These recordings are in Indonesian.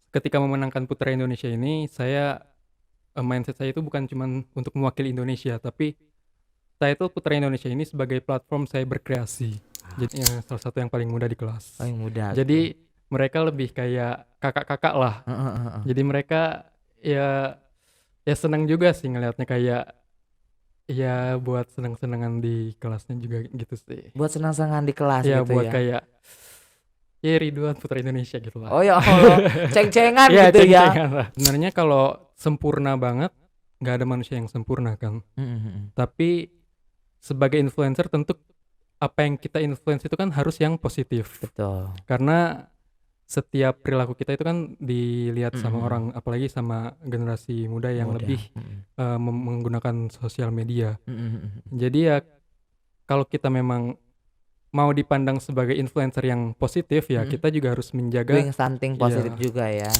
ketika memenangkan Putra Indonesia ini mindset saya itu bukan cuman untuk mewakili Indonesia, tapi saya itu Putra Indonesia ini sebagai platform saya berkreasi. Jadi salah satu yang paling muda di kelas. Paling muda, oke. Jadi mereka lebih kayak kakak-kakak lah. Heeh, heeh, heeh. Jadi mereka ya ya senang juga sih ngelihatnya kayak ya buat senang-senangan di kelasnya juga gitu sih. Buat senang-senang di kelas Ya gitu buat ya. kayak ya Ridwan Putra Indonesia gitu lah. Oh ya Allah, ceng-cengan Ya gitu ya. ceng-cengan lah. Sebenarnya kalau sempurna banget nggak ada manusia yang sempurna kan. Heeh, heeh. Tapi sebagai influencer tentu apa yang kita influence itu kan harus yang positif. Betul. Karena setiap perilaku kita itu kan dilihat Heeh, sama heeh. orang, apalagi sama generasi muda yang lebih Muda. Heeh. menggunakan sosial media. Heeh, heeh, heeh. Jadi ya kalau kita memang mau dipandang sebagai influencer yang positif ya Heeh. kita juga harus menjaga Doing something positif ya juga ya.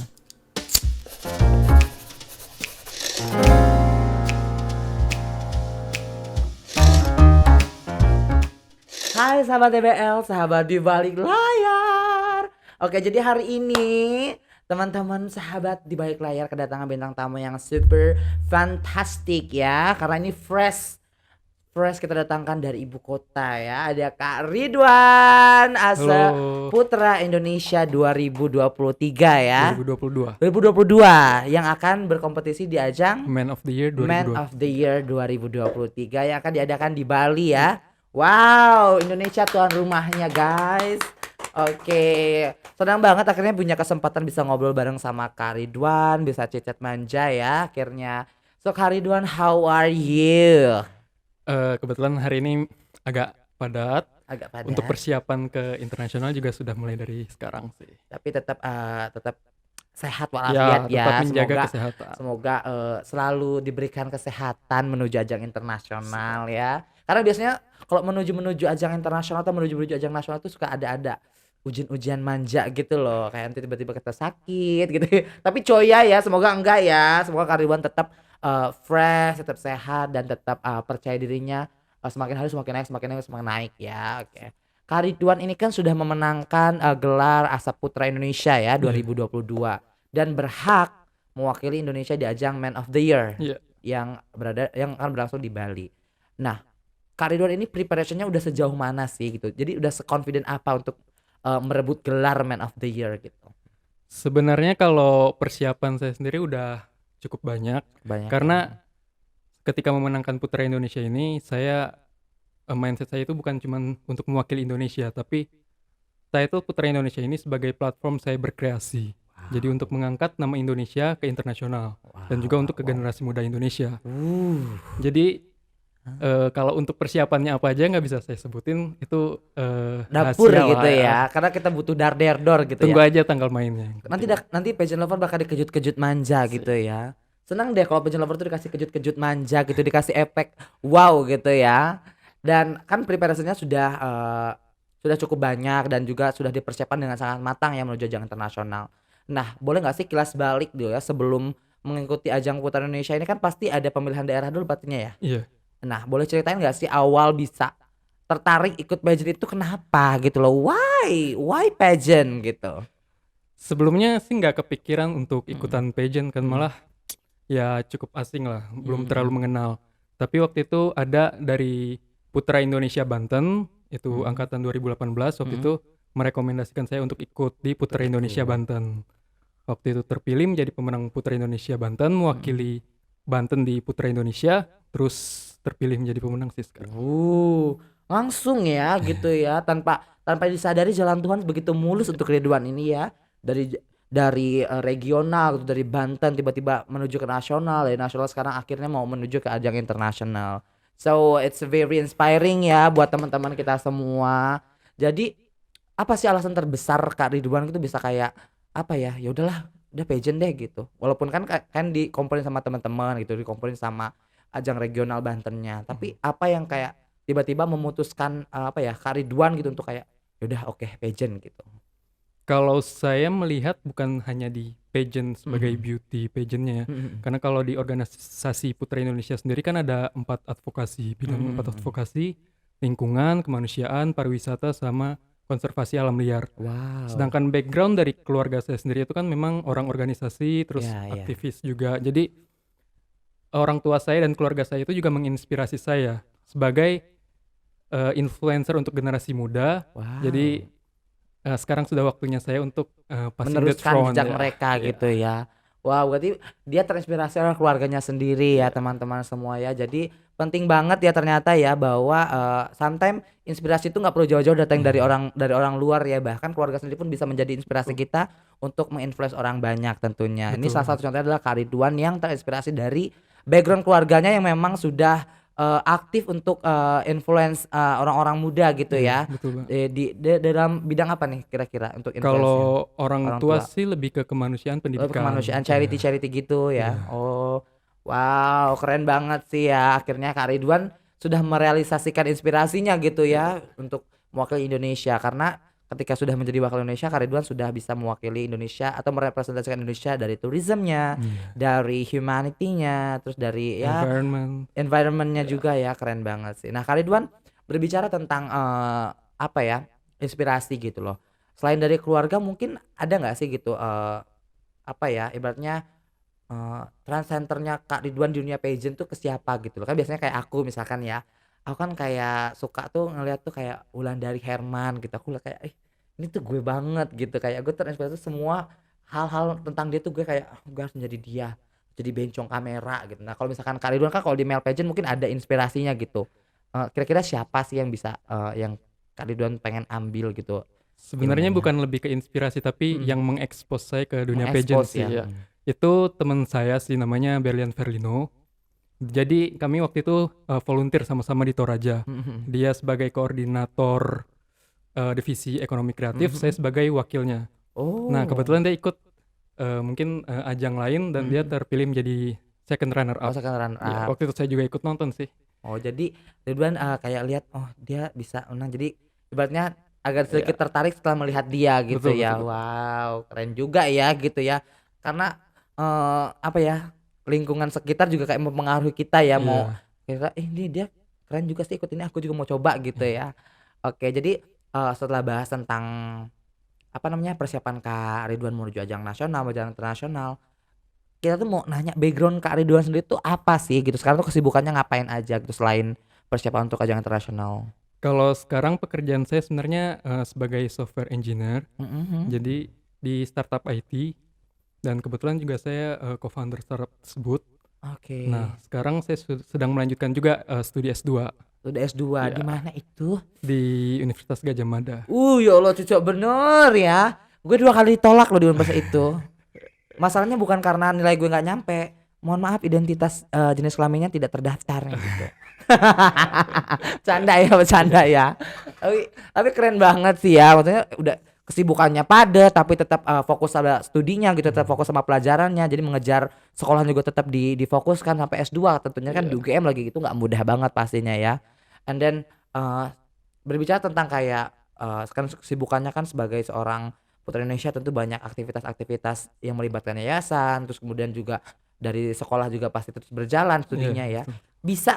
Hai sahabat DBL, sahabat di balik layar. Oke, jadi hari ini teman-teman sahabat di balik layar kedatangan bintang tamu yang super fantastic ya. Karena ini fresh kita datangkan dari ibu kota ya. Ada Kak Ridwan Asa halo Putra Indonesia 2023 ya. 2022 2022 yang akan berkompetisi di ajang Man of the Year Man 2022. of the Year 2023 yang akan diadakan di Bali ya. Wow, Indonesia tuan rumahnya guys. Oke, senang banget akhirnya punya kesempatan bisa ngobrol bareng sama Kak Ridwan, bisa chat manja ya akhirnya. So Kak Ridwan, how are you? Kebetulan hari ini agak padat. Agak Untuk padat, persiapan ke internasional juga sudah mulai dari sekarang sih. tapi tetap sehat Ya, walafiat tetap ya. menjaga Semoga kesehatan. semoga selalu diberikan kesehatan menuju ajang internasional ya. Karena biasanya kalau menuju ajang internasional atau menuju ajang nasional itu suka ada ujian-ujian manja gitu loh. Kayak nanti tiba-tiba kita sakit gitu. Tapi coya ya, semoga enggak ya. Semoga Kariwan tetap fresh, tetap sehat dan tetap percaya dirinya semakin hari semakin naik ya. Oke. Kak Ridwan ini kan sudah memenangkan gelar Asap Putra Indonesia ya Iya, 2022 dan berhak mewakili Indonesia di ajang Man of the Year iya. yang akan berlangsung di Bali. Nah, Kak Ridwan ini preparationnya udah sejauh mana sih gitu? Jadi udah seconfident apa untuk merebut gelar Man of the Year gitu? Sebenarnya kalau persiapan saya sendiri udah cukup banyak Banyak ya. karena ketika memenangkan Putra Indonesia ini mindset saya itu bukan cuman untuk mewakili Indonesia, tapi saya itu Putra Indonesia ini sebagai platform saya berkreasi. Jadi untuk mengangkat nama Indonesia ke internasional dan Wow, juga wow, untuk ke wow. generasi muda Indonesia. Uh. Jadi kalau untuk persiapannya apa aja nggak bisa saya sebutin, itu Dapur rahasia lah gitu ya. ya. Karena kita butuh dar gitu Tunggu ya. aja tanggal mainnya yang Nanti penting. nanti Pageant Lover bakal dikejut-kejut manja gitu Sip. ya. Senang deh kalau Pageant Lover tuh dikasih kejut-kejut manja gitu, dikasih efek wow gitu ya. Dan kan preparasinya sudah cukup banyak dan juga sudah dipersiapkan dengan sangat matang ya menuju ajang internasional. Nah, boleh nggak sih kilas balik dulu ya sebelum mengikuti ajang Putra Indonesia ini kan pasti ada pemilihan daerah dulu pastinya ya. Iya. Nah, boleh ceritain nggak sih awal bisa tertarik ikut pageant itu kenapa gitu loh? Why pageant gitu? Sebelumnya sih nggak kepikiran untuk Mm-mm. ikutan pageant kan, Mm-mm. malah ya cukup asing lah, belum Mm-mm. terlalu mengenal. Tapi waktu itu ada dari Putra Indonesia Banten, itu Mm-mm. angkatan 2018, waktu Mm-mm. itu merekomendasikan saya untuk ikut di Ikut Putra Indonesia ikut. Banten. Waktu itu terpilih menjadi pemenang Putra Indonesia Banten, Mm-mm. mewakili Banten di Putra Indonesia, terus terpilih menjadi pemenang sih sekarang. Uh, langsung ya gitu ya tanpa tanpa disadari jalan Tuhan begitu mulus Iya. untuk Ridwan ini ya dari regional gitu, dari Banten tiba-tiba menuju ke nasional, dari nasional sekarang akhirnya mau menuju ke ajang internasional. So it's very inspiring ya buat teman-teman kita semua. Jadi apa sih alasan terbesar Kak Ridwan itu bisa kayak apa ya? Ya udahlah, udah pageant deh gitu. Walaupun kan dikomporin sama teman-teman gitu, dikomporin sama ajang regional Bantennya. Tapi Mhm. apa yang kayak tiba-tiba memutuskan apa ya Kak Ridwan gitu untuk kayak yaudah oke pageant gitu. Kalau saya melihat bukan hanya di pageant sebagai Mhm. beauty pageantnya ya, Mhm. karena kalau di organisasi Putra Indonesia sendiri kan ada 4 advokasi, Mhm. bidang 4 Mhm. advokasi, lingkungan, kemanusiaan, pariwisata, sama konservasi alam liar. Wow. Sedangkan background dari keluarga saya sendiri itu kan memang orang organisasi, terus Ya, ya. aktivis juga. Jadi orang tua saya dan keluarga saya itu juga menginspirasi saya sebagai influencer untuk generasi muda. Wow. Jadi sekarang sudah waktunya saya untuk passing the Meneruskan throne jejak ya. mereka Iya. gitu ya. Wow, berarti dia terinspirasi oleh keluarganya sendiri ya teman-teman semua ya. Jadi penting banget ya ternyata ya bahwa sometimes inspirasi itu nggak perlu jauh-jauh datang Iya. dari orang luar ya. Bahkan keluarga sendiri pun bisa menjadi inspirasi Betul. kita untuk menginfluence orang banyak tentunya. Ini Betul salah banget. satu contohnya adalah Kak Ridwan yang terinspirasi dari background keluarganya yang memang sudah aktif untuk influence orang-orang muda gitu Iya, ya. betul Bang. Dalam bidang apa nih kira-kira untuk influence-nya? Kalau orang Orang tua tua. sih lebih ke kemanusiaan, pendidikan. Kemanusiaan Iya. charity-charity gitu ya. Iya. Oh, wow, keren banget sih ya. Akhirnya Kak Ridwan sudah merealisasikan inspirasinya gitu ya untuk mewakili Indonesia. Karena ketika sudah menjadi wakil Indonesia, Kak Ridwan sudah bisa mewakili Indonesia atau merepresentasikan Indonesia dari tourismnya, Iya. dari humanity-nya, terus dari ya Environment. environment-nya Iya. juga ya. Keren banget sih. Nah, Kak Ridwan berbicara tentang apa ya, inspirasi gitu loh. Selain dari keluarga mungkin ada nggak sih gitu apa ya, ibaratnya, trend centernya Kak Ridwan di dunia pageant tuh ke siapa gitu loh. Kan biasanya kayak aku misalkan ya, aku kan kayak suka tuh ngeliat tuh kayak Wulandari Herman gitu, aku liat kayak, "Ih, ini tuh gue banget," gitu. Kayak gue terinspirasi semua hal-hal tentang dia tuh gue kayak, "Ah, gue harus menjadi dia, jadi bencong kamera," gitu. Nah, kalau misalkan Kak Ridwan kan kalau di male pageant mungkin ada inspirasinya gitu. Kira-kira siapa sih yang bisa, yang Kak Ridwan pengen ambil gitu Sebenarnya ilmunya? bukan lebih ke inspirasi, tapi Mhm, yang mengekspos saya ke dunia pageant mengekspos sih ya? ya. Itu teman saya sih namanya Berlian Ferlino. Jadi kami waktu itu volunteer sama-sama di Toraja. Mhm, mhm. Dia sebagai koordinator divisi ekonomi Mhm, kreatif, saya mhm. sebagai wakilnya. Nah, Oh. kebetulan dia ikut mungkin ajang lain dan dia Mhm. terpilih menjadi second runner Oh, up. second runner Ya, up. waktu itu saya juga ikut nonton sih. Oh, jadi Ridwan, kayak lihat, oh dia bisa menang, jadi ibaratnya agak sedikit Ya, tertarik setelah melihat dia gitu betul betul ya. betul. Wow, keren juga ya gitu ya. Karena, apa ya, lingkungan sekitar juga kayak mempengaruhi kita ya, mau Iya, kira, ini dia keren juga sih ikut ini, aku juga mau coba," gitu iya. ya. Oke, jadi, setelah bahas tentang, apa namanya, persiapan Kak Ridwan menuju ajang nasional, ajang internasional, kita tuh mau nanya background Kak Ridwan sendiri tuh apa sih gitu? Sekarang tuh kesibukannya ngapain aja gitu selain persiapan untuk ajang internasional? Kalau sekarang pekerjaan saya sebenarnya sebagai software engineer. Mhm, mhm. Jadi di startup IT dan kebetulan juga saya co-founder startup tersebut. Oke. Nah, sekarang saya sedang melanjutkan juga studi S2 Udah S2 di ya mana itu? di Universitas Gadjah Mada. Ya Allah cocok bener ya. Gue 2 kali ditolak loh di universitas itu. Masalahnya bukan karena nilai gue nggak nyampe. Mohon maaf identitas, jenis kelaminnya tidak terdaftar gitu. Bercanda Iya. ya. Tapi keren banget sih ya, maksudnya udah kesibukannya padat tapi tetap, fokus pada studinya gitu, tetap Mmm, fokus sama pelajarannya, jadi mengejar sekolah juga tetap difokuskan sampai S2 tentunya kan di iya. UGM lagi gitu nggak mudah banget pastinya ya. And then, berbicara tentang kayak, kan kesibukannya kan sebagai seorang putri Indonesia tentu banyak aktivitas-aktivitas yang melibatkan yayasan, terus kemudian juga dari sekolah juga pasti terus berjalan Iya, studinya ya. betul. Bisa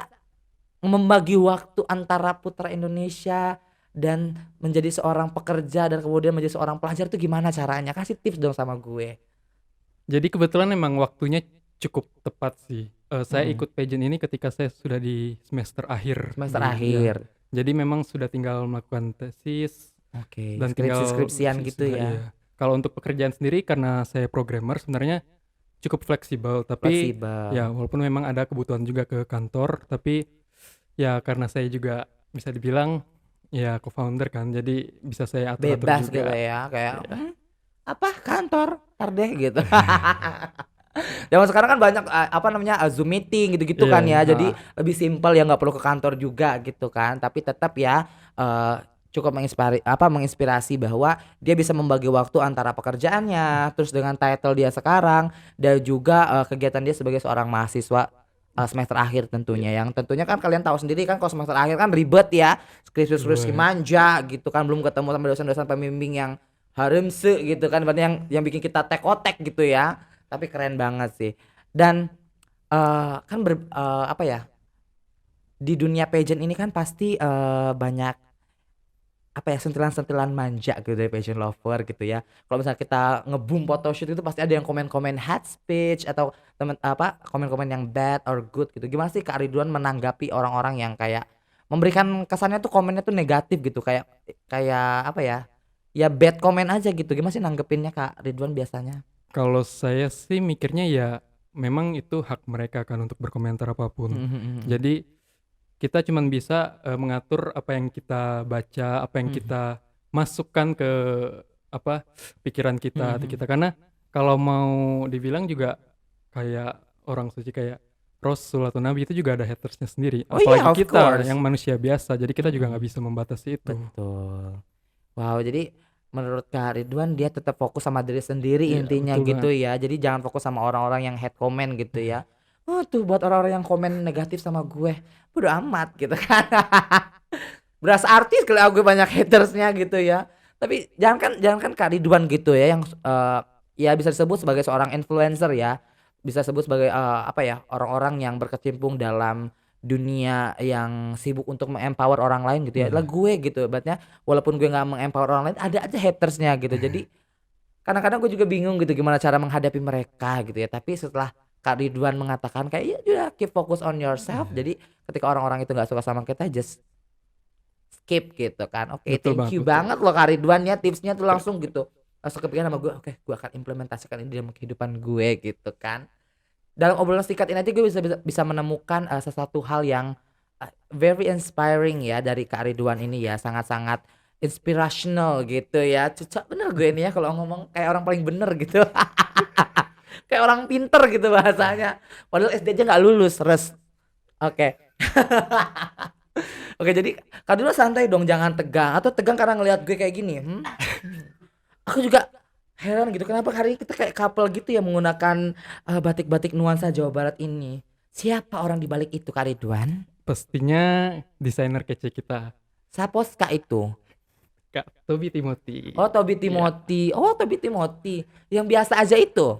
membagi waktu antara putra Indonesia dan menjadi seorang pekerja dan kemudian menjadi seorang pelajar itu gimana caranya? Kasih tips dong sama gue. Jadi kebetulan memang waktunya cukup tepat sih. Saya Mhm, ikut pageant ini ketika saya sudah di semester akhir semester di ya. akhir. Jadi memang sudah tinggal melakukan tesis Oke, dan tinggal skripsi-skripsian gitu sudah ya, iya. Kalau untuk pekerjaan sendiri karena saya programmer sebenarnya cukup fleksibel, tapi fleksibel. ya walaupun memang ada kebutuhan juga ke kantor, tapi ya karena saya juga bisa dibilang ya co-founder kan, jadi bisa saya atur-atur Bebas gitu juga. ya, kayak, Iya. "Apa? Kantor? Entar deh," gitu. Zaman sekarang kan banyak, apa namanya, Zoom meeting gitu-gitu Iya kan iya, ya, jadi heeh. lebih simpel ya nggak perlu ke kantor juga gitu kan. Tapi tetap ya, cukup menginspirasi bahwa dia bisa membagi waktu antara pekerjaannya, terus dengan title dia sekarang dan juga, kegiatan dia sebagai seorang mahasiswa, semester akhir Iya, tentunya. Yang tentunya kan kalian tahu sendiri kan kalau semester akhir kan ribet ya, skripsi-skripsi ribet. manja gitu kan, belum ketemu sama dosen-dosen pembimbing yang haremse gitu kan, berarti yang bikin kita tek-otek gitu ya. Tapi keren banget sih. Dan, kan apa ya, di dunia pageant ini kan pasti, banyak apa ya, sentilan-sentilan manja gitu dari fashion lover gitu ya. Kalau misalnya kita nge-boom photoshoot itu pasti ada yang komen-komen hate speech atau komen-komen yang bad or good gitu. Gimana sih Kak Ridwan menanggapi orang-orang yang kayak memberikan kesannya tuh komennya tuh negatif gitu kayak kayak apa ya? Ya bad comment aja gitu. Gimana sih nanggepinnya Kak Ridwan biasanya? Kalau saya sih mikirnya ya memang itu hak mereka kan untuk berkomentar apapun. Mhm mhm mhm. Jadi kita cuman bisa mengatur apa yang kita baca, apa yang Mhm. kita masukkan ke apa pikiran Mhm kita, hati mhm. kita. Karena kalau mau dibilang juga kayak orang suci kayak Rasul atau Nabi itu juga ada hatersnya sendiri. Oh iya, Apalagi of kita course. yang manusia biasa. Jadi kita juga nggak Mhm. bisa membatasi itu. Betul. Wow, jadi menurut Kak Ridwan dia tetap fokus sama diri sendiri Iya intinya betul gitu banget. ya. Jadi jangan fokus sama orang-orang yang hate comment gitu Iya. ya. Oh tuh buat orang-orang yang komen negatif sama gue, bodo amat gitu kan. Berasa artis kali gue banyak hatersnya gitu ya. Tapi jangankan Kak Ridwan gitu ya yang ya bisa disebut sebagai seorang influencer ya. Bisa sebut sebagai apa ya, orang-orang yang berkecimpung dalam dunia yang sibuk untuk empower orang lain gitu ya. Lah Iya. gue gitu, ibaratnya walaupun gue nggak empower orang lain ada aja hatersnya gitu. Jadi kadang-kadang gue juga bingung gitu gimana cara menghadapi mereka gitu ya. Tapi setelah Kak Ridwan mengatakan kayak ya udah keep focus on yourself. Iya. Jadi ketika orang-orang itu nggak suka sama kita just skip gitu kan. Oke, Betul thank banget, you betul. banget loh Kak Ridwan ya tipsnya tuh langsung gitu. Langsung kepikiran sama gue, oke gue akan implementasikan ini dalam kehidupan gue gitu kan. Dalam obrolan singkat ini aja gue bisa menemukan sesuatu hal yang very inspiring ya dari Kak Ridwan ini ya, sangat-sangat inspirational gitu ya. Cocok bener gue ini ya kalau ngomong kayak orang paling bener gitu. Kayak orang pinter gitu bahasanya. Padahal SD aja nggak lulus, res. Oke. Oke, jadi Kak Ridwan santai dong, jangan tegang atau tegang karena ngelihat gue kayak gini. Aku juga heran gitu kenapa hari ini kita kayak couple gitu ya menggunakan batik-batik nuansa Jawa Barat ini. Siapa orang di balik itu Kak Ridwan? Pastinya desainer kece kita, Sapos Kak itu? Kak Toby Timothy. Oh Tobi Iya. Timothy. Oh Tobi Timothy. Yang biasa aja itu.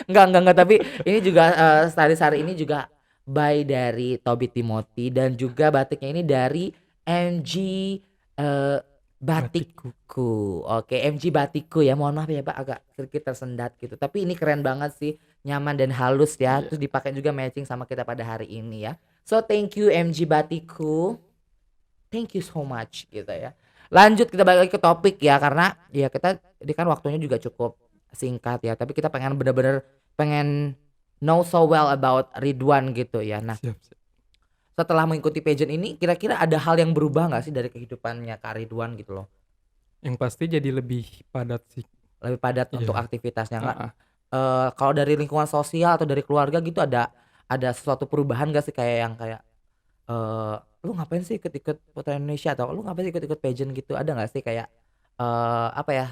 Enggak, tapi ini juga stylist hari ini juga by dari Tobi Timothy dan juga batiknya ini dari MG eh, Batikku. Batikku. Oke, MG Batikku ya. Mohon maaf ya Pak agak sedikit tersendat gitu. Tapi ini keren banget sih, nyaman dan halus ya. Iya. Terus dipakai juga matching sama kita pada hari ini ya. So thank you MG Batikku. Thank you so much gitu ya. Lanjut kita balik lagi ke topik ya karena ya kita ini kan waktunya juga cukup singkat ya, tapi kita pengen bener-bener pengen know so well about Ridwan gitu ya. Nah, Siap, siap. setelah mengikuti pageant ini kira-kira ada hal yang berubah nggak sih dari kehidupannya Kak Ridwan gitu loh? Yang pasti jadi lebih padat sih. Lebih padat untuk Iya. aktivitasnya nggak? Heeh. Kalau dari lingkungan sosial atau dari keluarga gitu ada sesuatu perubahan gak sih kayak yang kayak Eee, lu ngapain sih ikut-ikut Putri Indonesia atau lu ngapain sih ikut-ikut pageant gitu, ada nggak sih kayak, apa ya,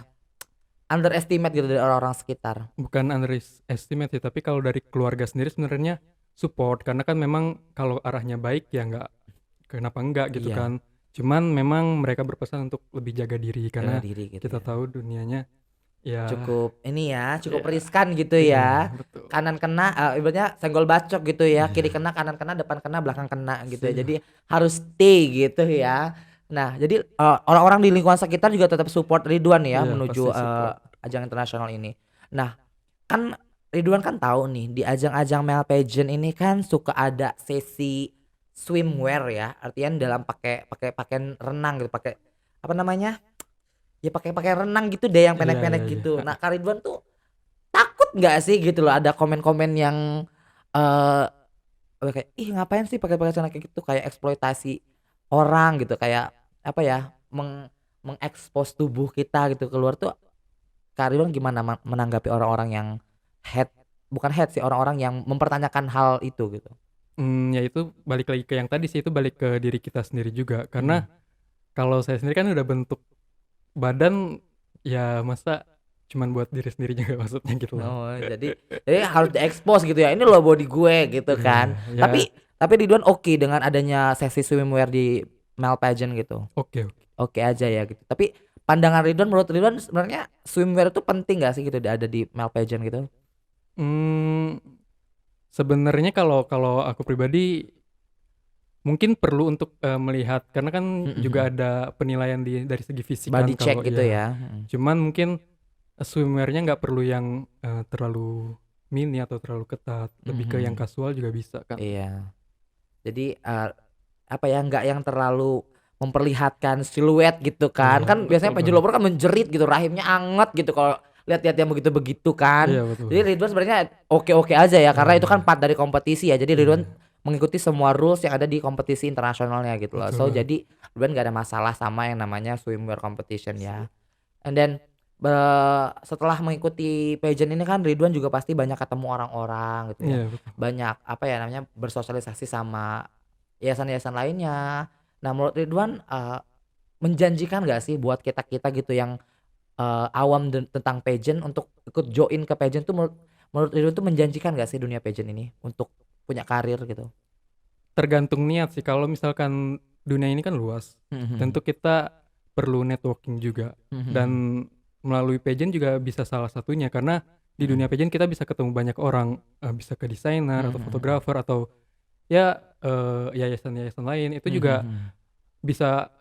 underestimate gitu dari orang-orang sekitar? Bukan underestimate sih, tapi kalau dari keluarga sendiri sebenarnya support, karena kan memang kalau arahnya baik ya nggak kenapa enggak gitu Iya, kan. Cuman memang mereka berpesan untuk lebih jaga diri jaga karena diri gitu kita ya. tahu dunianya ya Cukup ini ya, cukup ya riskan gitu iya ya. betul. Kanan kena, ibaratnya senggol bacok gitu ya, kiri Iya, kena, kanan kena, depan kena, belakang kena gitu ya. Jadi siap. harus stay gitu ya. Nah, jadi, orang-orang di lingkungan sekitar juga tetap support Ridwan ya Iya pasti menuju, support. ajang internasional ini. Nah, kan Ridwan kan tahu nih di ajang-ajang male pageant ini kan suka ada sesi swimwear ya, artian dalam pakai pakai pakaian renang gitu, pakai apa namanya, ya pakai pakaian renang gitu deh yang Iya, iya, pendek-pendek iya, gitu. Nah, heeh. Kak Ridwan tuh takut nggak sih gitu loh ada komen-komen yang, eee, kayak, "Ih ngapain sih pakai-pakai celana kayak gitu?" Kayak eksploitasi orang gitu, kayak apa ya, mengekspos tubuh kita gitu keluar tuh. Kak Ridwan gimana menanggapi orang-orang yang hate bukan hate sih, orang-orang yang mempertanyakan hal itu gitu? Ya itu balik lagi ke yang tadi sih, itu balik ke diri kita sendiri juga. Mhm. Karena kalau saya sendiri kan udah bentuk badan, ya masa cuman buat diri sendiri juga maksudnya gitu loh. Oh, jadi harus diekspos gitu ya, "Ini loh body gue," gitu Iya, kan. ya Tapi Ridwan oke dengan adanya sesi swimwear di male pageant gitu? oke, oke. Oke aja ya gitu. Tapi pandangan Ridwan menurut Ridwan sebenarnya swimwear itu penting gak sih gitu ada di male pageant gitu? Mmm, Sebenarnya kalau kalau aku pribadi Mungkin perlu untuk, melihat karena kan juga Mhm. ada penilaian dari segi fisik Body kan check kalau gitu ya. ya? Mhm. Cuman mungkin, swimwear-nya nggak perlu yang, terlalu mini atau terlalu ketat, lebih ke yang Mhm. kasual juga bisa kan. Iya. Jadi, apa ya, nggak yang terlalu memperlihatkan siluet gitu kan. Iya, Kan betul biasanya baju banget. loafer kan menjerit gitu, rahimnya anget gitu kalau lihat-lihat yang begitu-begitu kan. Iya, betul. Jadi Ridwan sebenarnya oke-oke aja ya, karena itu kan Iya, part dari kompetisi ya. Jadi Ridwan iya, mengikuti semua rules yang ada di kompetisi internasionalnya gitu loh. betul So banget. jadi Ridwan nggak ada masalah sama yang namanya swimwear competition ya. Sip. And then, setelah mengikuti pageant ini kan Ridwan juga pasti banyak ketemu orang-orang gitu ya. Iya, betul. Banyak apa ya namanya, bersosialisasi sama yayasan-yayasan lainnya. Nah menurut Ridwan, menjanjikan nggak sih buat kita-kita gitu yang, awam tentang pageant untuk ikut join ke pageant tuh menurut menurut Ridwan tuh menjanjikan nggak sih dunia pageant ini untuk punya karir gitu? Tergantung niat sih, kalau misalkan dunia ini kan luas, Mhm tentu mhm. kita perlu networking juga, Mhm mhm. dan melalui pageant juga bisa salah satunya, karena di Mhm. dunia pageant kita bisa ketemu banyak orang, bisa ke desainer Mhm atau mhm mhm. fotografer atau ya, yayasan-yayasan lain, itu Mhm juga mhm. bisa,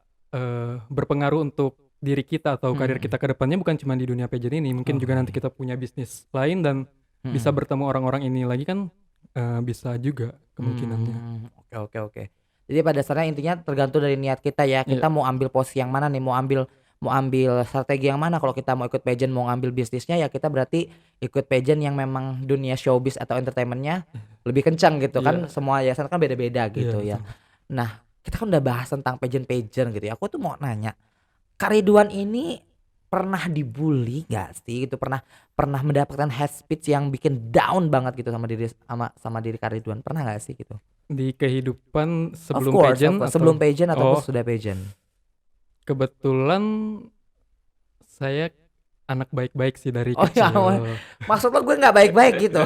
berpengaruh untuk diri kita atau Mhm karir mhm. kita ke depannya bukan cuma di dunia pageant ini, mungkin Oh juga nanti iya. kita punya bisnis lain dan bisa Mhm. bertemu orang-orang ini lagi kan, bisa juga kemungkinannya. Oke oke oke. Jadi pada dasarnya intinya tergantung dari niat kita ya, Iya, kita mau ambil posisi yang mana nih, mau ambil strategi yang mana, kalau kita mau ikut pageant, mau ngambil bisnisnya, ya kita berarti ikut pageant yang memang dunia showbiz atau entertainment-nya lebih kencang gitu kan, iya, semua yayasan kan beda-beda iya, gitu ya. betul. Nah, kita kan udah bahas tentang pageant-pageant gitu ya, aku tuh mau nanya, Kak Ridwan ini pernah dibully nggak sih gitu? Pernah pernah mendapatkan hate speech yang bikin down banget gitu sama diri Kak Ridwan, pernah nggak sih gitu? Di kehidupan Of sebelum course of pageant course, sebelum atau pageant ataupun oh, sesudah pageant. kebetulan saya anak baik-baik sih dari Oh ya ampun, kecil. maksud lo gue nggak baik-baik gitu?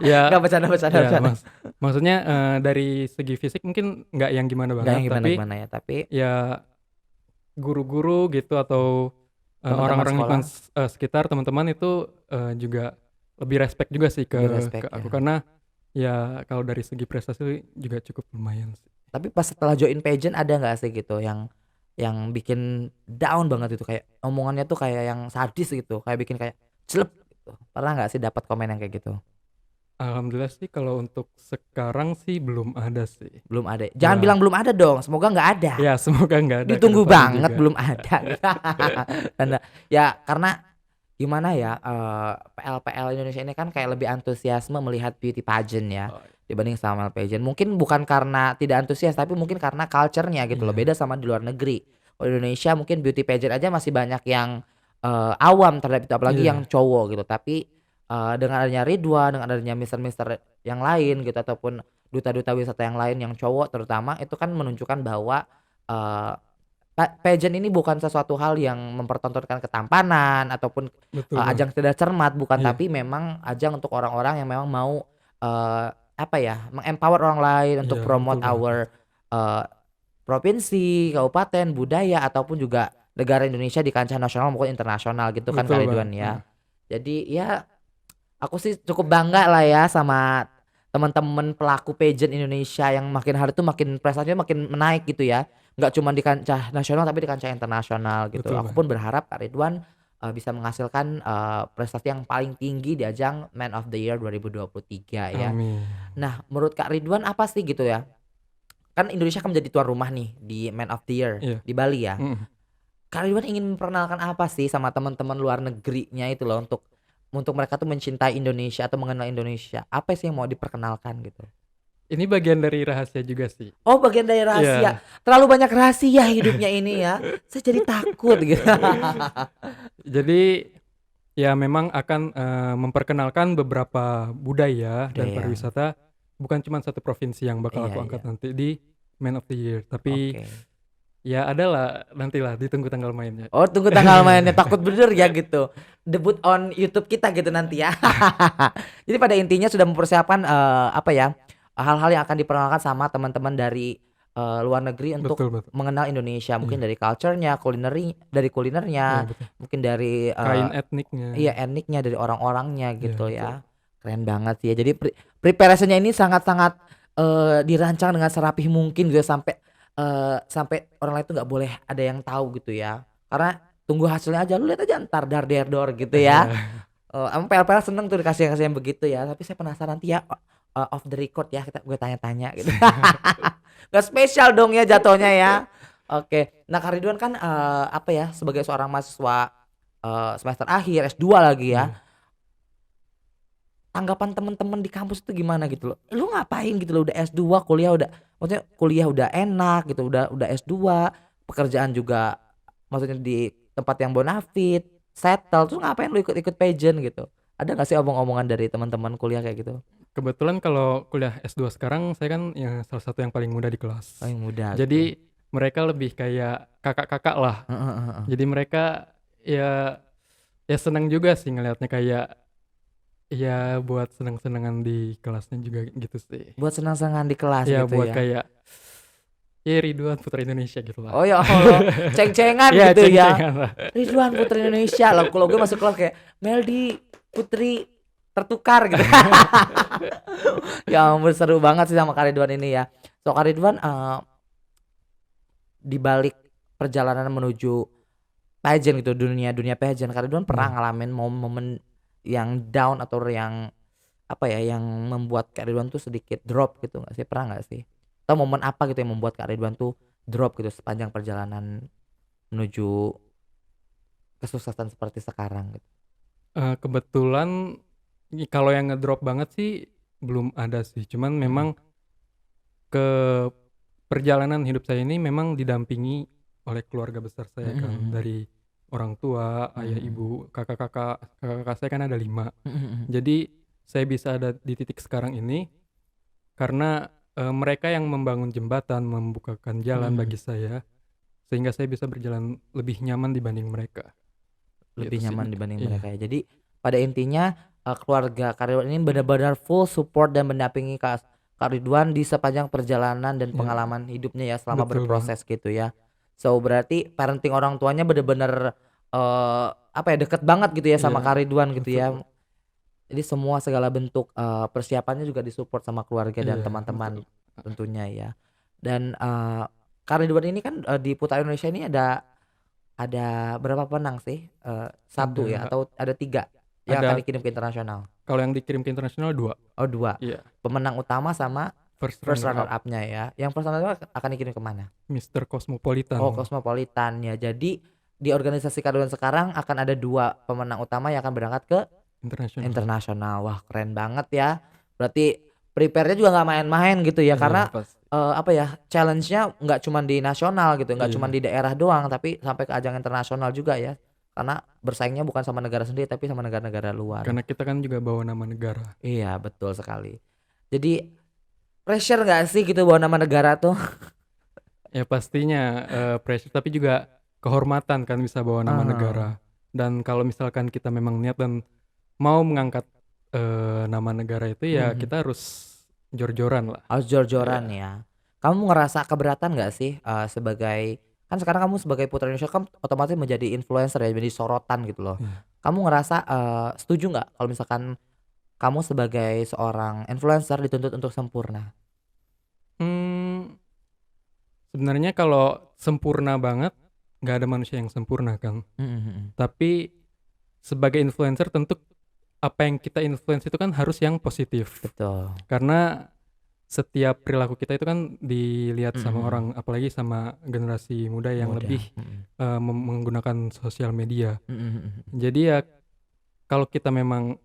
Ya, Nggak, bercanda bercanda ya, bercanda. maksudnya, dari segi fisik mungkin nggak yang gimana Nggak banget, yang tapi gimana-gimana ya, tapi ya guru-guru gitu atau, teman-teman orang-orang lingkungan sekolah sekitar, teman-teman itu, juga lebih respect juga sih lebih ke respect aku, ya. karena ya kalau dari segi prestasi juga cukup lumayan sih. Tapi pas setelah join pageant ada nggak sih gitu yang bikin down banget itu, kayak omongannya tuh kayak yang sadis gitu, kayak bikin kayak jelek gitu. Pernah nggak sih dapat komen yang kayak gitu? Alhamdulillah sih kalau untuk sekarang sih belum ada sih. Belum ada. Jangan bilang Ya, belum ada dong, semoga nggak ada. ya, semoga nggak ada ke Ditunggu depannya banget juga. belum ada gitu. Canda. Ya karena gimana ya, PL-PL Indonesia ini kan kayak lebih antusiasme melihat beauty pageant ya, Oh, dibanding sama pageant. Mungkin bukan karena tidak antusias, tapi mungkin karena culture-nya gitu loh, iya, beda sama di luar negeri. Kalau di Indonesia mungkin beauty pageant aja masih banyak yang, awam terhadap itu, apalagi yang iya, cowok gitu. Tapi, dengan adanya Ridwan, dengan adanya mister-mister yang lain gitu, ataupun duta-duta wisata yang lain yang cowok terutama, itu kan menunjukkan bahwa, eee, pageant ini bukan sesuatu hal yang mempertontonkan ketampanan ataupun betul banget. ajang tidak cermat, bukan, Iya, tapi memang ajang untuk orang-orang yang memang mau, apa ya, meng-empower orang lain untuk iya, betul promote banget our, itu. eee, provinsi, kabupaten, budaya, ataupun juga negara Indonesia di kancah nasional maupun internasional gitu kan Betul Kak banget, Ridwan ya. Jadi ya aku sih cukup bangga lah ya sama teman-teman pelaku pageant Indonesia yang makin hari tuh makin prestasinya makin menaik gitu ya. Nggak cuma di kancah nasional tapi di kancah internasional gitu. betul Aku banget. pun berharap Kak Ridwan, bisa menghasilkan, prestasi yang paling tinggi di ajang Man of the Year 2023 ya. Amin. Nah menurut Kak Ridwan apa sih gitu ya, kan Indonesia akan menjadi tuan rumah nih di Man of the Year Iya, di Bali ya. mhm. Kak Ridwan ingin memperkenalkan apa sih sama teman-teman luar negerinya itu loh untuk mereka tuh mencintai Indonesia atau mengenal Indonesia. Apa sih yang mau diperkenalkan gitu? Ini bagian dari rahasia juga sih. Oh bagian dari rahasia. Iya. Terlalu banyak rahasia hidupnya ini ya. Saya jadi takut gitu. Jadi, ya memang akan, memperkenalkan beberapa budaya dan Budaya. pariwisata, bukan cuma satu provinsi yang bakal Iya aku iya. angkat nanti di Man of the Year, tapi Oke. ya adalah nantilah ditunggu tanggal mainnya. Oh tunggu tanggal mainnya, takut bener ya gitu. Debut on YouTube kita gitu nanti ya. Jadi pada intinya sudah mempersiapkan, apa ya, hal-hal yang akan diperkenalkan sama teman-teman dari, luar negeri untuk Betul, betul. mengenal Indonesia. Mungkin Iya, dari culture-nya, dari iya, kulinernya, betul. mungkin dari, Kain etniknya. iya etniknya, dari orang-orangnya Iya, gitu betul. ya. Keren banget sih ya. Jadi preparation-nya ini sangat-sangat, dirancang dengan serapih mungkin gitu ya, sampai orang lain tuh nggak boleh ada yang tahu gitu ya. Karena tunggu hasilnya aja, lu lihat aja entar gitu ya. Emang PL-PL seneng tuh dikasih yang begitu ya, tapi saya penasaran nanti ya, off the record ya gue tanya-tanya gitu. Nggak spesial dong ya jatuhnya ya. Oke. Nah Kak Ridwan kan, apa ya, sebagai seorang mahasiswa, semester akhir S2 lagi ya, Iya. tanggapan temen-temen di kampus itu gimana gitu loh? Lu ngapain gitu loh, udah S2 kuliah udah, maksudnya kuliah udah enak gitu, udah S2, pekerjaan juga maksudnya di tempat yang bonafit, settle, terus ngapain lu ikut-ikut pageant gitu? Ada gak sih omong-omongan dari teman-teman kuliah kayak gitu? Kebetulan kalau kuliah S2 sekarang saya kan yang salah satu yang paling muda di Oh kelas. yang muda gitu. Jadi mereka lebih kayak kakak-kakak lah. Heeh heeh heeh. Jadi mereka ya ya senang juga sih ngelihatnya kayak ya buat senang-senangan di kelasnya juga gitu sih. Buat senang-senang di kelas Ya gitu buat ya? kayak ya Ridwan Putra Indonesia gitu lah. Oh ya Allah, ceng-cengan Ya gitu ya? ceng-cengan lah. Ridwan Putri Indonesia lah, kalau gue masuk kelas kayak Meldi Putri tertukar gitu. Ya ampun seru banget sih sama Kak Ridwan ini ya. So Kak Ridwan, di balik perjalanan menuju pageant gitu, dunia dunia pageant, Kak Ridwan pernah Iya. ngalamin momen yang down atau yang apa ya, yang membuat Kak Ridwan tuh sedikit drop gitu nggak sih? Pernah nggak sih? Atau momen apa gitu yang membuat Kak Ridwan tuh drop gitu sepanjang perjalanan menuju kesuksesan seperti sekarang gitu? Kebetulan kalau yang ngedrop banget sih belum ada sih. Cuman Mhm, memang ke perjalanan hidup saya ini memang didampingi oleh keluarga besar saya mhm kan, mhm, dari orang tua, ayah, mhm ibu, kakak-kakak saya kan ada 5. mhm, mhm mhm, Jadi saya bisa ada di titik sekarang ini karena, mereka yang membangun jembatan, membukakan mhm jalan mhm. bagi saya, sehingga saya bisa berjalan lebih nyaman dibanding mereka, gitu Lebih sih. nyaman dibanding Iya, mereka ya. Jadi pada intinya, keluarga Kak Ridwan ini benar-benar full support dan mendampingi Kak Ridwan di sepanjang perjalanan dan iya, pengalaman hidupnya ya selama betul banget. berproses gitu ya. So berarti parenting orang tuanya bener-bener, apa ya, deket banget gitu ya sama Iya, Kak Ridwan gitu ya. betul. Jadi semua segala bentuk, persiapannya juga disupport sama keluarga dan Iya, teman-teman betul. tentunya ya. Dan, Kak Ridwan ini kan, di Putra Indonesia ini ada berapa pemenang sih? 1 ya Ada atau ada 3 yang akan ada dikirim ke internasional? kalau yang dikirim ke internasional 2. Oh 2, Iya, pemenang utama sama first first runner runner up, up-nya ya. Yang first runner up akan dikirim ke mana? Mister Oh Cosmopolitan Cosmopolitan ya. Jadi di organisasi Kak sekarang akan ada 2 pemenang utama yang akan berangkat ke internasional. internasional. Wah keren banget ya. Berarti prepare-nya juga nggak main-main gitu ya Iya, karena, pasti. apa ya, challenge-nya nggak cuman di nasional gitu, nggak cuman Iya, di daerah doang, tapi sampai ke ajang internasional juga ya. Karena bersaingnya bukan sama negara sendiri tapi sama negara-negara luar. karena kita kan juga bawa nama negara. Iya betul sekali. Jadi pressure nggak sih gitu bawa nama negara tuh? Ya pastinya, pressure tapi juga kehormatan kan bisa bawa nama Heeh, negara. Dan kalau misalkan kita memang niat dan mau mengangkat, nama negara itu mhm ya mhm. kita harus jor-joran lah. Harus jor-joran Iya, ya. Kamu ngerasa keberatan nggak sih, sebagai kan sekarang kamu sebagai Putra Indonesia kan otomatis menjadi influencer ya, menjadi sorotan gitu loh. iya. Kamu ngerasa, setuju nggak kalau misalkan kamu sebagai seorang influencer dituntut untuk sempurna? Mmm, Sebenarnya kalau sempurna banget, nggak ada manusia yang sempurna kan. Mhm mhm. Tapi sebagai influencer tentu apa yang kita influence itu kan harus yang positif. Betul. Karena setiap perilaku kita itu kan dilihat Mhm sama mhm. orang, apalagi sama generasi muda yang lebih, Mudah. Mhm. menggunakan sosial media. Mhm mhm mhm. Jadi ya kalau kita memang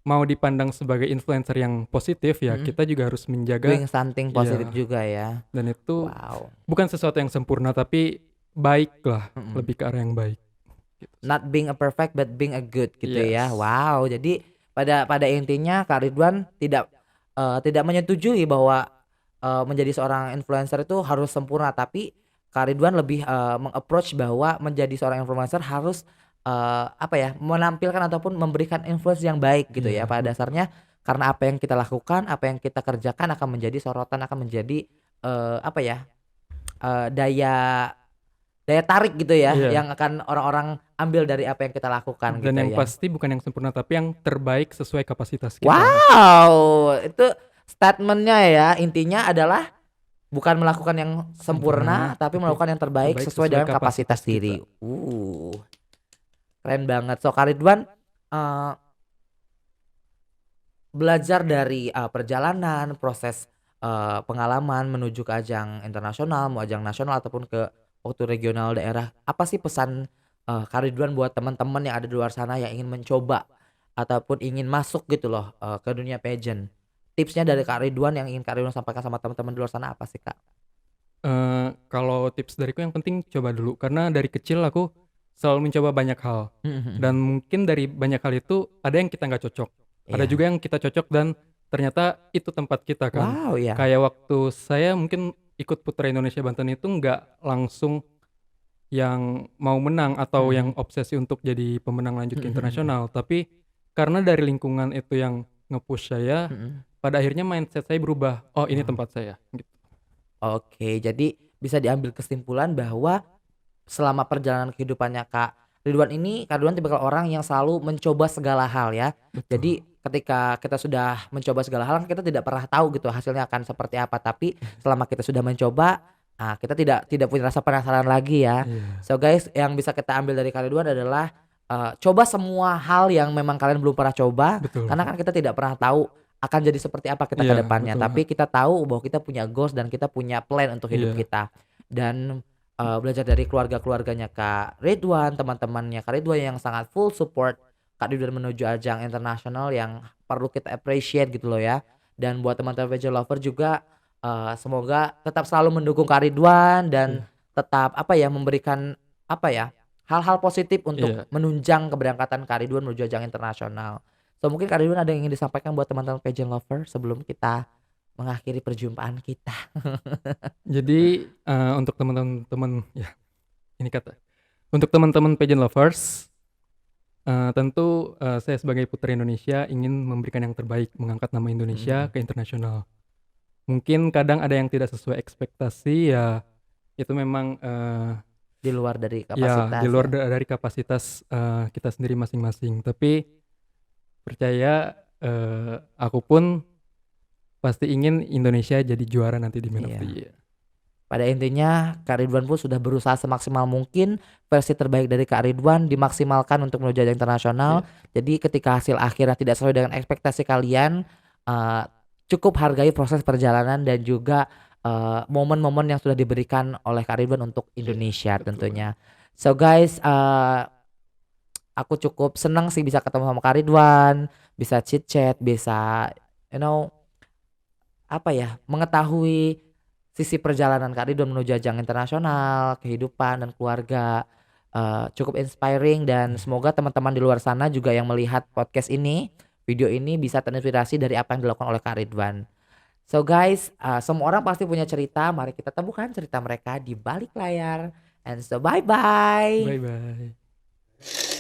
mau dipandang sebagai influencer yang positif, ya Mhm. kita juga harus menjaga. Doing something positif Iya, juga ya. dan itu Wow. bukan sesuatu yang sempurna, tapi baik lah, Mhm. lebih ke arah yang baik, gitu sih. Not being a perfect but being a good gitu ya. Yes, Wow, jadi pada intinya Kak Ridwan tidak menyetujui bahwa, menjadi seorang influencer itu harus sempurna, tapi Kak Ridwan lebih, meng-approach bahwa menjadi seorang influencer harus, apa ya, menampilkan ataupun memberikan influence yang baik gitu iya ya. Pada betul. dasarnya karena apa yang kita lakukan, apa yang kita kerjakan akan menjadi sorotan, akan menjadi, apa ya, daya daya tarik gitu ya, Iya, yang akan orang-orang ambil dari apa yang kita lakukan dan gitu yang ya. pasti bukan yang sempurna, tapi yang terbaik sesuai kapasitas kita. Wow, itu statementnya ya, intinya adalah bukan melakukan yang sempurna, tapi melakukan yang terbaik sesuai dengan kapasitas diri. kita. Keren banget. So Kak Ridwan, eh, belajar dari perjalanan, proses pengalaman menuju ke ajang internasional, mau ajang nasional ataupun ke waktu regional daerah. Apa sih pesan Kak Ridwan buat teman-teman yang ada di luar sana yang ingin mencoba ataupun ingin masuk gitu loh ke dunia pageant? Tipsnya dari Kak Ridwan yang ingin Kak Ridwan sampaikan sama teman-teman di luar sana apa sih Kak? Kalau tips dariku yang penting coba dulu, karena dari kecil aku selalu mencoba banyak hal. Dan mungkin dari banyak hal itu ada yang kita nggak cocok. Ada Iya. juga yang kita cocok dan ternyata itu tempat kita kan. Wow ya. Kayak waktu saya mungkin ikut Putra Indonesia Banten itu nggak langsung yang mau menang atau yang obsesi untuk jadi pemenang lanjut ke internasional. Tapi karena dari lingkungan itu yang nge-push saya, pada akhirnya mindset saya berubah. Oh, ini tempat saya. Gitu. Oke, jadi bisa diambil kesimpulan bahwa selama perjalanan kehidupannya Kak Ridwan ini, Kak Ridwan tipikal orang yang selalu mencoba segala hal ya. Betul. Jadi ketika kita sudah mencoba segala hal, kita tidak pernah tahu gitu hasilnya akan seperti apa. Tapi selama kita sudah mencoba, kita tidak punya rasa penasaran lagi ya. Iya. So guys, yang bisa kita ambil dari Kak Ridwan adalah coba semua hal yang memang kalian belum pernah coba. Betul. Karena kan kita tidak pernah tahu akan jadi seperti apa kita ke Iya, depannya. betul. Tapi kita tahu bahwa kita punya goals dan kita punya plan untuk hidup Iya. kita. Dan belajar dari keluarga-keluarganya Kak Ridwan, teman-temannya Kak Ridwan yang sangat full support Kak Ridwan menuju ajang internasional yang perlu kita appreciate gitu loh ya. Dan buat teman-teman pageant lover juga semoga tetap selalu mendukung Kak Ridwan dan tetap memberikan hal-hal positif untuk menunjang keberangkatan Kak Ridwan menuju ajang internasional. So mungkin Kak Ridwan ada yang ingin disampaikan buat teman-teman pageant lover sebelum kita mengakhiri perjumpaan kita. Jadi untuk teman-teman ya ini kata untuk teman-teman pageant lovers, tentu saya sebagai Putra Indonesia ingin memberikan yang terbaik, mengangkat nama Indonesia ke internasional. Mungkin kadang ada yang tidak sesuai ekspektasi ya, itu memang di luar dari kapasitas. di luar dari kapasitas kita sendiri masing-masing. Tapi percaya aku pun pasti ingin Indonesia jadi juara nanti di Man of the Year. Pada intinya Kak Ridwan pun sudah berusaha semaksimal mungkin versi terbaik dari Kak Ridwan dimaksimalkan untuk menuju ajang internasional. Jadi ketika hasil akhirnya tidak sesuai dengan ekspektasi kalian, cukup hargai proses perjalanan dan juga momen-momen yang sudah diberikan oleh Kak Ridwan untuk Indonesia tentunya. So guys, aku cukup senang sih bisa ketemu sama Kak Ridwan, bisa chit chat, bisa mengetahui sisi perjalanan Kak Ridwan menuju ajang internasional, kehidupan dan keluarga. Cukup inspiring dan semoga teman-teman di luar sana juga yang melihat podcast ini, video ini bisa terinspirasi dari apa yang dilakukan oleh Kak Ridwan. So guys, semua orang pasti punya cerita, mari kita temukan cerita mereka di balik layar. And so bye bye. Bye bye.